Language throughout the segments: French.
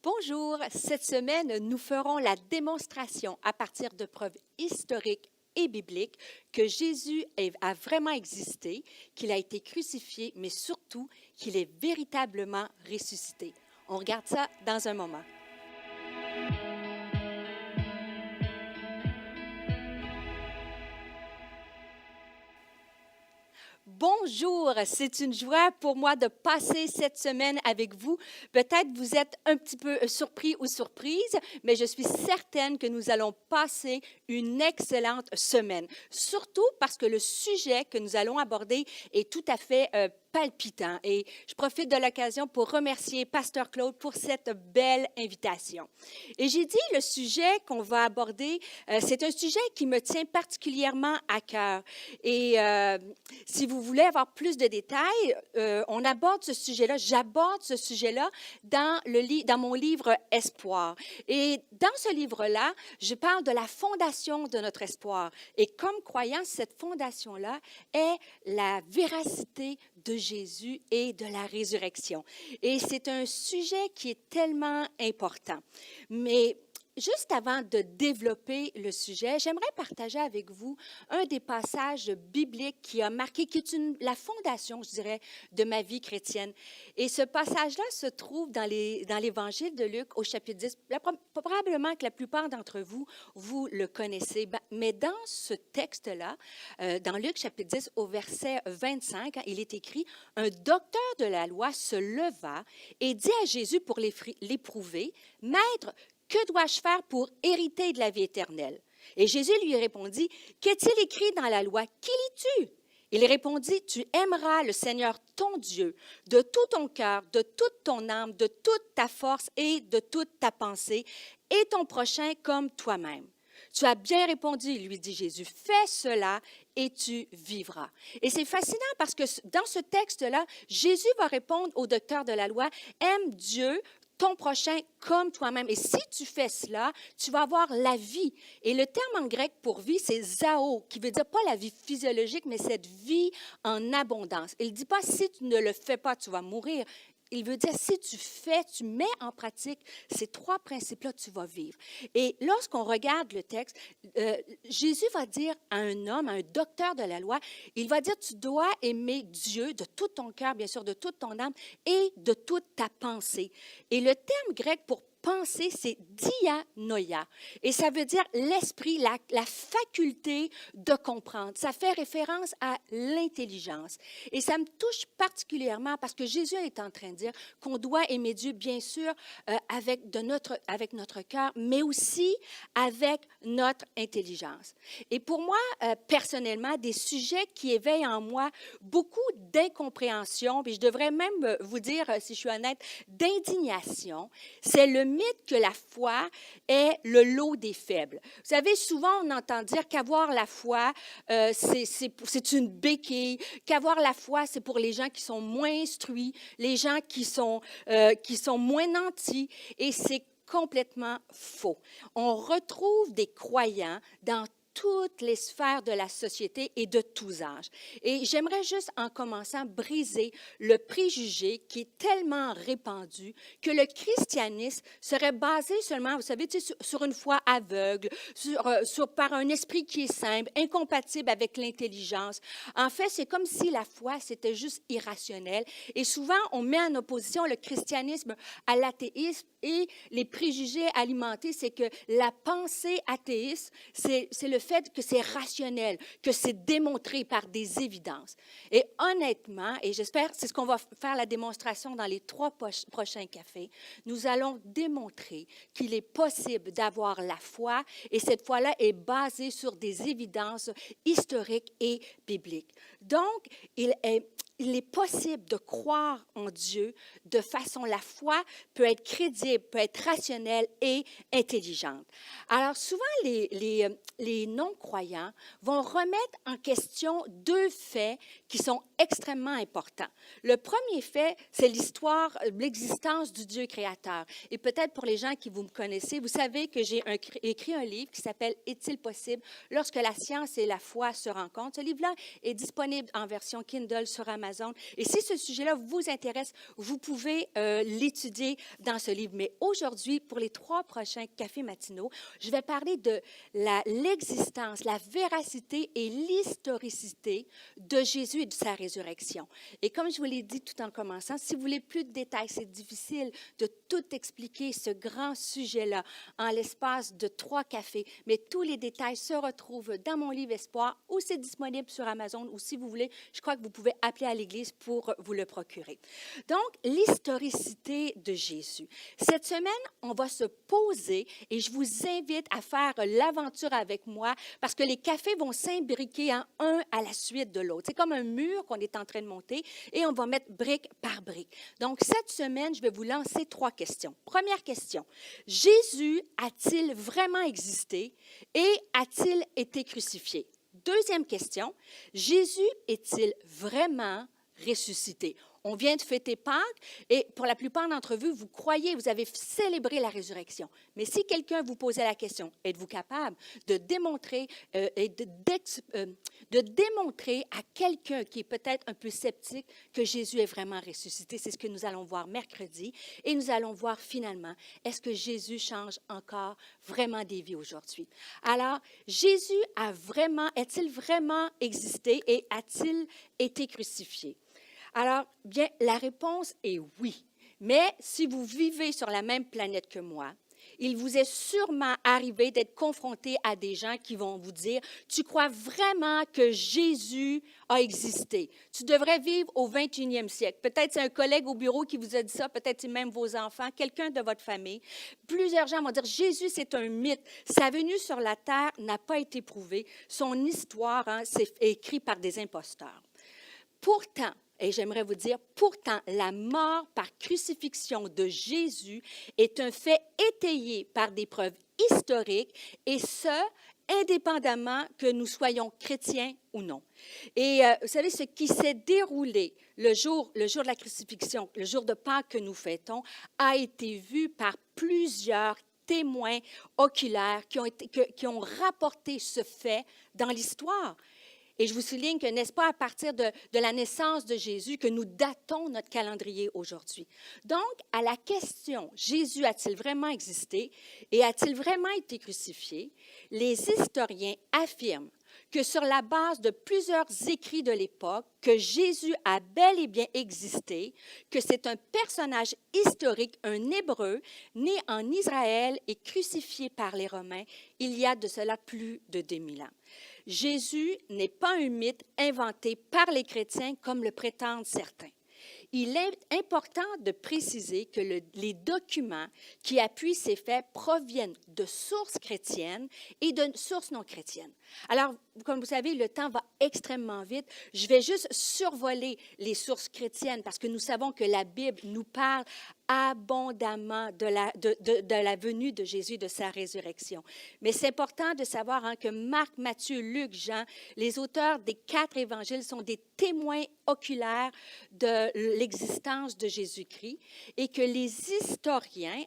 Bonjour, cette semaine, nous ferons la démonstration à partir de preuves historiques et bibliques que a vraiment existé, qu'il a été crucifié, mais surtout qu'il est véritablement ressuscité. On regarde ça dans un moment. Bonjour, c'est une joie pour moi de passer cette semaine avec vous. Peut-être vous êtes un petit peu surpris ou surprise, mais je suis certaine que nous allons passer une excellente semaine. Surtout parce que le sujet que nous allons aborder est tout à fait palpitant. Et je profite de l'occasion pour remercier Pasteur Claude pour cette belle invitation. Et j'ai dit le sujet qu'on va aborder, c'est un sujet qui me tient particulièrement à cœur. Et si vous voulez avoir plus de détails, on aborde ce sujet-là, j'aborde ce sujet-là dans mon livre Espoir. Et dans ce livre-là, je parle de la fondation de notre espoir. Et comme croyant, cette fondation-là est la véracité de Jésus et de la résurrection. Et c'est un sujet qui est tellement important. Mais juste avant de développer le sujet, j'aimerais partager avec vous un des passages bibliques qui a marqué, qui est la fondation, je dirais, de ma vie chrétienne. Et ce passage-là se trouve dans l'Évangile de Luc au chapitre 10. Probablement que la plupart d'entre vous, vous le connaissez. Mais dans ce texte-là, dans Luc chapitre 10, au verset 25, il est écrit « Un docteur de la loi se leva et dit à Jésus pour l'éprouver, « Maître, que dois-je faire pour hériter de la vie éternelle? » Et Jésus lui répondit, « Qu'est-il écrit dans la loi? Qui lis-tu? » Il répondit, « Tu aimeras le Seigneur ton Dieu de tout ton cœur, de toute ton âme, de toute ta force et de toute ta pensée, et ton prochain comme toi-même. » Tu as bien répondu, lui dit Jésus, fais cela et tu vivras. Et c'est fascinant parce que dans ce texte-là, Jésus va répondre au docteur de la loi, aime Dieu, ton prochain comme toi-même. Et si tu fais cela, tu vas avoir la vie. Et le terme en grec pour vie, c'est zao, qui veut dire pas la vie physiologique, mais cette vie en abondance. Il ne dit pas si tu ne le fais pas, tu vas mourir. Il veut dire, si tu mets en pratique ces trois principes-là, tu vas vivre. Et lorsqu'on regarde le texte, Jésus va dire à un homme, à un docteur de la loi, il va dire, tu dois aimer Dieu de tout ton cœur, bien sûr, de toute ton âme et de toute ta pensée. Et le terme grec pour penser, c'est dianoia. Et ça veut dire l'esprit, la faculté de comprendre. Ça fait référence à l'intelligence. Et ça me touche particulièrement parce que Jésus est en train de dire qu'on doit aimer Dieu, bien sûr, avec notre cœur, mais aussi avec notre intelligence. Et pour moi, personnellement, des sujets qui éveillent en moi beaucoup d'incompréhension, puis je devrais même vous dire, si je suis honnête, d'indignation, c'est le mythe que la foi est le lot des faibles. Vous savez, souvent, on entend dire qu'avoir la foi, c'est une béquille, qu'avoir la foi, c'est pour les gens qui sont moins instruits, les gens qui sont moins nantis, et c'est complètement faux. On retrouve des croyants dans toutes les sphères de la société et de tous âges. Et j'aimerais juste, en commençant, briser le préjugé qui est tellement répandu que le christianisme serait basé seulement, vous savez, sur une foi aveugle, par un esprit qui est simple, incompatible avec l'intelligence. En fait, c'est comme si la foi, c'était juste irrationnel. Et souvent, on met en opposition le christianisme à l'athéisme et les préjugés alimentés, c'est que la pensée athéiste, c'est le fait que c'est rationnel, que c'est démontré par des évidences. Et honnêtement, et j'espère, c'est ce qu'on va faire la démonstration dans les 3 prochains cafés, nous allons démontrer qu'il est possible d'avoir la foi, et cette foi-là est basée sur des évidences historiques et bibliques. Donc, il est possible de croire en Dieu de façon, la foi peut être crédible, peut être rationnelle et intelligente. Alors, souvent, les non-croyants vont remettre en question 2 faits qui sont extrêmement importants. Le premier fait, c'est l'histoire, l'existence du Dieu créateur. Et peut-être pour les gens qui vous me connaissez, vous savez que j'ai écrit un livre qui s'appelle « Est-il possible lorsque la science et la foi se rencontrent ?» Ce livre-là est disponible en version Kindle sur Amazon. Amazon. Et si ce sujet-là vous intéresse, vous pouvez l'étudier dans ce livre. Mais aujourd'hui, pour les 3 prochains cafés matinaux, je vais parler de l'existence, la véracité et l'historicité de Jésus et de sa résurrection. Et comme je vous l'ai dit tout en commençant, si vous voulez plus de détails, c'est difficile de tout expliquer ce grand sujet-là en l'espace de 3 cafés, mais tous les détails se retrouvent dans mon livre Espoir ou c'est disponible sur Amazon ou si vous voulez, je crois que vous pouvez appeler à l'Église pour vous le procurer. Donc, l'historicité de Jésus. Cette semaine, on va se poser et je vous invite à faire l'aventure avec moi parce que les cafés vont s'imbriquer un à la suite de l'autre. C'est comme un mur qu'on est en train de monter et on va mettre brique par brique. Donc, cette semaine, je vais vous lancer 3 questions. Première question, Jésus a-t-il vraiment existé et a-t-il été crucifié? Deuxième question, Jésus est-il vraiment ressuscité? On vient de fêter Pâques et pour la plupart d'entre vous, vous croyez, vous avez célébré la résurrection. Mais si quelqu'un vous posait la question, êtes-vous capable de démontrer démontrer à quelqu'un qui est peut-être un peu sceptique que Jésus est vraiment ressuscité? C'est ce que nous allons voir mercredi et nous allons voir finalement, est-ce que Jésus change encore vraiment des vies aujourd'hui? Alors, Jésus est-il vraiment existé et a-t-il été crucifié? Alors, bien, la réponse est oui. Mais si vous vivez sur la même planète que moi, il vous est sûrement arrivé d'être confronté à des gens qui vont vous dire, tu crois vraiment que Jésus a existé? Tu devrais vivre au 21e siècle. Peut-être c'est un collègue au bureau qui vous a dit ça, peut-être c'est même vos enfants, quelqu'un de votre famille. Plusieurs gens vont dire, Jésus, c'est un mythe. Sa venue sur la terre n'a pas été prouvée. Son histoire, c'est écrit par des imposteurs. Pourtant, et j'aimerais vous dire, pourtant, la mort par crucifixion de Jésus est un fait étayé par des preuves historiques, et ce, indépendamment que nous soyons chrétiens ou non. Et vous savez, ce qui s'est déroulé le jour de la crucifixion, le jour de Pâques que nous fêtons, a été vu par plusieurs témoins oculaires qui ont rapporté ce fait dans l'histoire. Et je vous souligne que, n'est-ce pas, à partir de la naissance de Jésus, que nous datons notre calendrier aujourd'hui. Donc, à la question, Jésus a-t-il vraiment existé et a-t-il vraiment été crucifié, les historiens affirment que sur la base de plusieurs écrits de l'époque, que Jésus a bel et bien existé, que c'est un personnage historique, un Hébreu, né en Israël et crucifié par les Romains il y a de cela plus de 2000 ans. Jésus n'est pas un mythe inventé par les chrétiens comme le prétendent certains. Il est important de préciser que les documents qui appuient ces faits proviennent de sources chrétiennes et de sources non chrétiennes. Alors, comme vous savez, le temps va extrêmement vite. Je vais juste survoler les sources chrétiennes parce que nous savons que la Bible nous parle abondamment de la venue de Jésus et de sa résurrection. Mais c'est important de savoir que Marc, Matthieu, Luc, Jean, les auteurs des 4 évangiles sont des témoins oculaires de l'existence de Jésus-Christ et que les historiens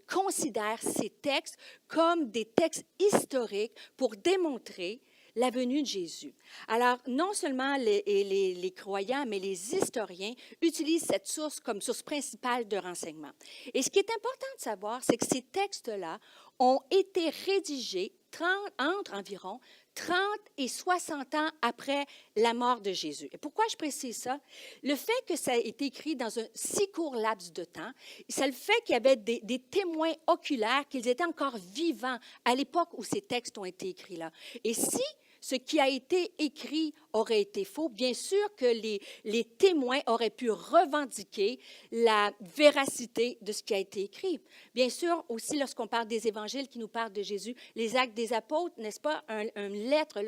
considèrent ces textes comme des textes historiques pour démontrer la venue de Jésus. Alors, non seulement les croyants, mais les historiens utilisent cette source comme source principale de renseignement. Et ce qui est important de savoir, c'est que ces textes-là ont été rédigés entre environ 30 et 60 ans après la mort de Jésus. Et pourquoi je précise ça? Le fait que ça ait été écrit dans un si court laps de temps, c'est le fait qu'il y avait des témoins oculaires, qu'ils étaient encore vivants à l'époque où ces textes ont été écrits là. Et si ce qui a été écrit aurait été faux, bien sûr que les témoins auraient pu revendiquer la véracité de ce qui a été écrit. Bien sûr, aussi, lorsqu'on parle des évangiles qui nous parlent de Jésus, les actes des apôtres, n'est-ce pas, une lettre,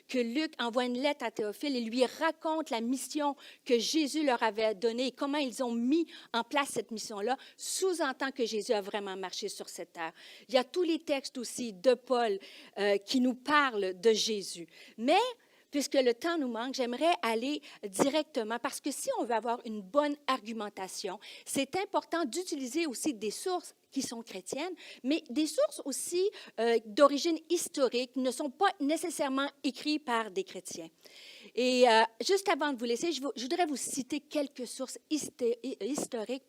que Luc envoie une lettre à Théophile et lui raconte la mission que Jésus leur avait donnée et comment ils ont mis en place cette mission-là, sous-entend que Jésus a vraiment marché sur cette terre. Il y a tous les textes aussi de Paul qui nous parlent de Jésus. Mais, puisque le temps nous manque, j'aimerais aller directement, parce que si on veut avoir une bonne argumentation, c'est important d'utiliser aussi des sources qui sont chrétiennes, mais des sources aussi d'origine historique ne sont pas nécessairement écrites par des chrétiens. Et juste avant de vous laisser, je voudrais vous citer quelques sources historiques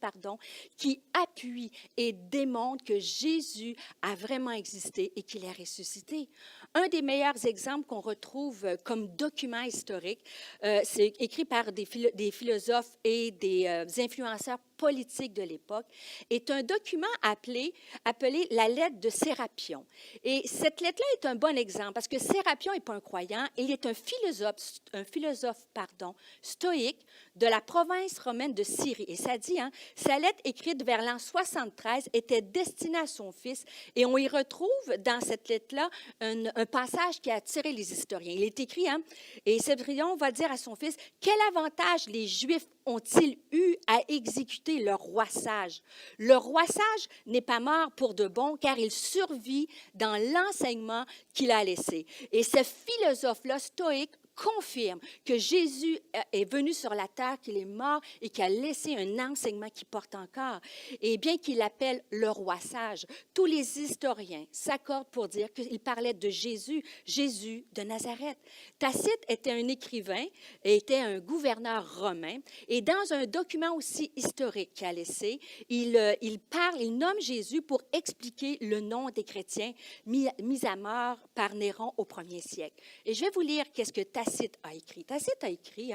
qui appuient et démontrent que Jésus a vraiment existé et qu'il est ressuscité. Un des meilleurs exemples qu'on retrouve comme document historique, c'est écrit par des philosophes et des influenceurs politiques de l'époque, est un document appelé la lettre de Sérapion. Et cette lettre-là est un bon exemple parce que Sérapion n'est pas un croyant, il est un philosophe stoïque de la province romaine de Syrie. Et ça dit, sa lettre écrite vers l'an 73 était destinée à son fils et on y retrouve dans cette lettre-là un passage qui a attiré les historiens. Il est écrit, et Sérapion va dire à son fils, « Quel avantage les Juifs ont-ils eu à exécuter leur roi sage? Le roi sage n'est pas mort pour de bon, car il survit dans l'enseignement qu'il a laissé. » Et ce philosophe-là, stoïque, confirme que Jésus est venu sur la terre, qu'il est mort et qu'il a laissé un enseignement qui porte encore. Et bien qu'il l'appelle le roi sage, tous les historiens s'accordent pour dire qu'il parlait de Jésus, Jésus de Nazareth. Tacite était un écrivain et était un gouverneur romain. Et dans un document aussi historique qu'il a laissé, il nomme Jésus pour expliquer le nom des chrétiens mis à mort par Néron au 1er siècle. Et je vais vous lire qu'est-ce que Tacite a écrit. Tacite a écrit,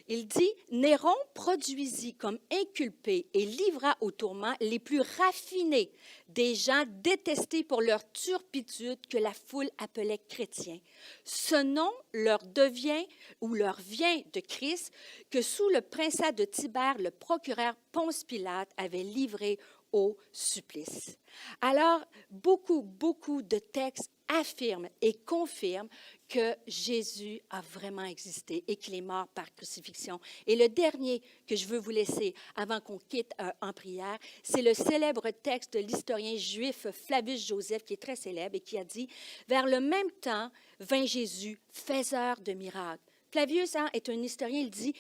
il dit « Néron produisit comme inculpé et livra au tourment les plus raffinés des gens détestés pour leur turpitude que la foule appelait chrétiens. Ce nom leur devient ou leur vient de Christ que sous le prinçat de Tibère, le procureur Ponce Pilate avait livré au supplice. » Alors, beaucoup de textes affirment et confirment que Jésus a vraiment existé et qu'il est mort par crucifixion. Et le dernier que je veux vous laisser avant qu'on quitte en prière, c'est le célèbre texte de l'historien juif Flavius Joseph, qui est très célèbre et qui a dit « Vers le même temps vint Jésus, faiseur de miracles. » Flavius est un historien, il dit,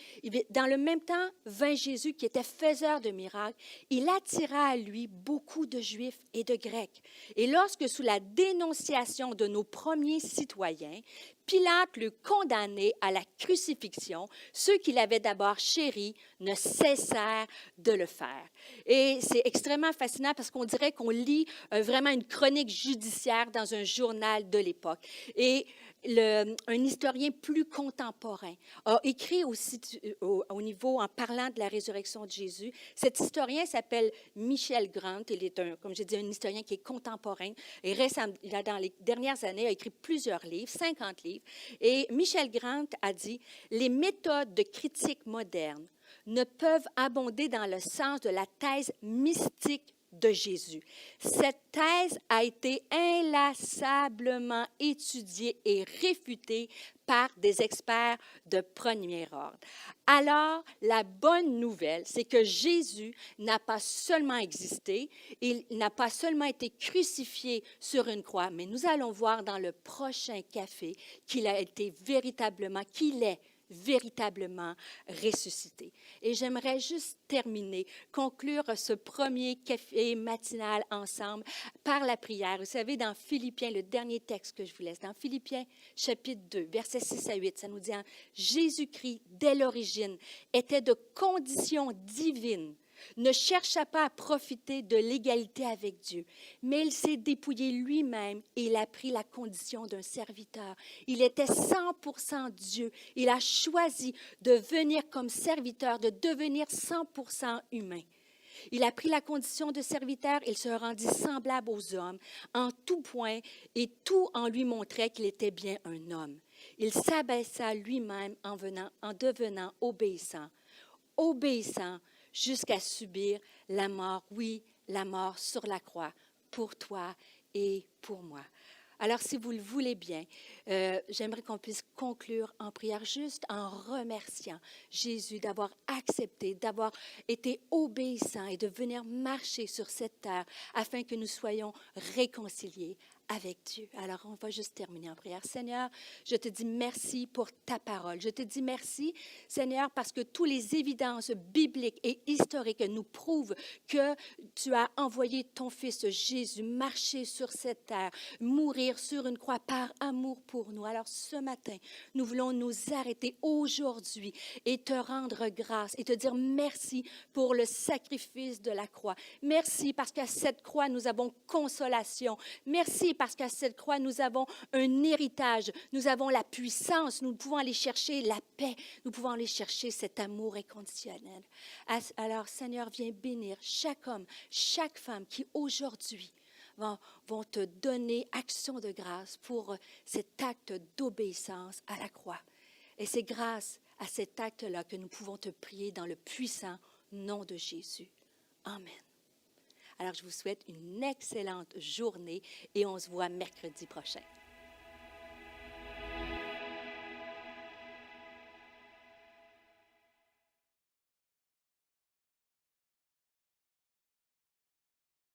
dans le même temps, vint Jésus qui était faiseur de miracles. Il attira à lui beaucoup de Juifs et de Grecs. Et lorsque, sous la dénonciation de nos premiers citoyens, Pilate le condamnait à la crucifixion, ceux qu'il avait d'abord chéris ne cessèrent de le faire. Et c'est extrêmement fascinant parce qu'on dirait qu'on lit vraiment une chronique judiciaire dans un journal de l'époque. Et un historien plus contemporain a écrit aussi au niveau, en parlant de la résurrection de Jésus. Cet historien s'appelle Michel Grant. Il est, comme j'ai dit, un historien qui est contemporain. Et récemment, dans les dernières années, a écrit plusieurs livres, 50 livres. Et Michel Grant a dit « Les méthodes de critique moderne ne peuvent abonder dans le sens de la thèse mystique de Jésus. Cette thèse a été inlassablement étudiée et réfutée par des experts de premier ordre. Alors, la bonne nouvelle, c'est que Jésus n'a pas seulement existé, il n'a pas seulement été crucifié sur une croix, mais nous allons voir dans le prochain café qu'il est véritablement ressuscité. Et j'aimerais juste conclure ce premier café matinal ensemble par la prière. Vous savez, dans Philippiens, le dernier texte que je vous laisse, dans Philippiens chapitre 2, versets 6 à 8, ça nous dit « Jésus-Christ, dès l'origine, était de condition divine, ne chercha pas à profiter de l'égalité avec Dieu, mais il s'est dépouillé lui-même et il a pris la condition d'un serviteur. Il était 100% Dieu. Il a choisi de venir comme serviteur, de devenir 100% humain. Il a pris la condition de serviteur, il se rendit semblable aux hommes en tout point et tout en lui montrait qu'il était bien un homme. Il s'abaissa lui-même en devenant obéissant jusqu'à subir la mort, oui, la mort sur la croix, pour toi et pour moi. Alors, si vous le voulez bien, j'aimerais qu'on puisse conclure en prière, juste en remerciant Jésus d'avoir accepté, d'avoir été obéissant et de venir marcher sur cette terre afin que nous soyons réconciliés avec Dieu. Alors, on va juste terminer en prière. Seigneur, je te dis merci pour ta parole. Je te dis merci, Seigneur, parce que toutes les évidences bibliques et historiques nous prouvent que tu as envoyé ton Fils Jésus marcher sur cette terre, mourir sur une croix par amour pour nous. Alors, ce matin, nous voulons nous arrêter aujourd'hui et te rendre grâce et te dire merci pour le sacrifice de la croix. Merci parce qu'à cette croix, nous avons consolation. Merci parce qu'à cette croix, nous avons un héritage, nous avons la puissance, nous pouvons aller chercher la paix, nous pouvons aller chercher cet amour inconditionnel. Alors, Seigneur, viens bénir chaque homme, chaque femme qui aujourd'hui vont te donner action de grâce pour cet acte d'obéissance à la croix. Et c'est grâce à cet acte-là que nous pouvons te prier dans le puissant nom de Jésus. Amen. Alors, je vous souhaite une excellente journée et on se voit mercredi prochain.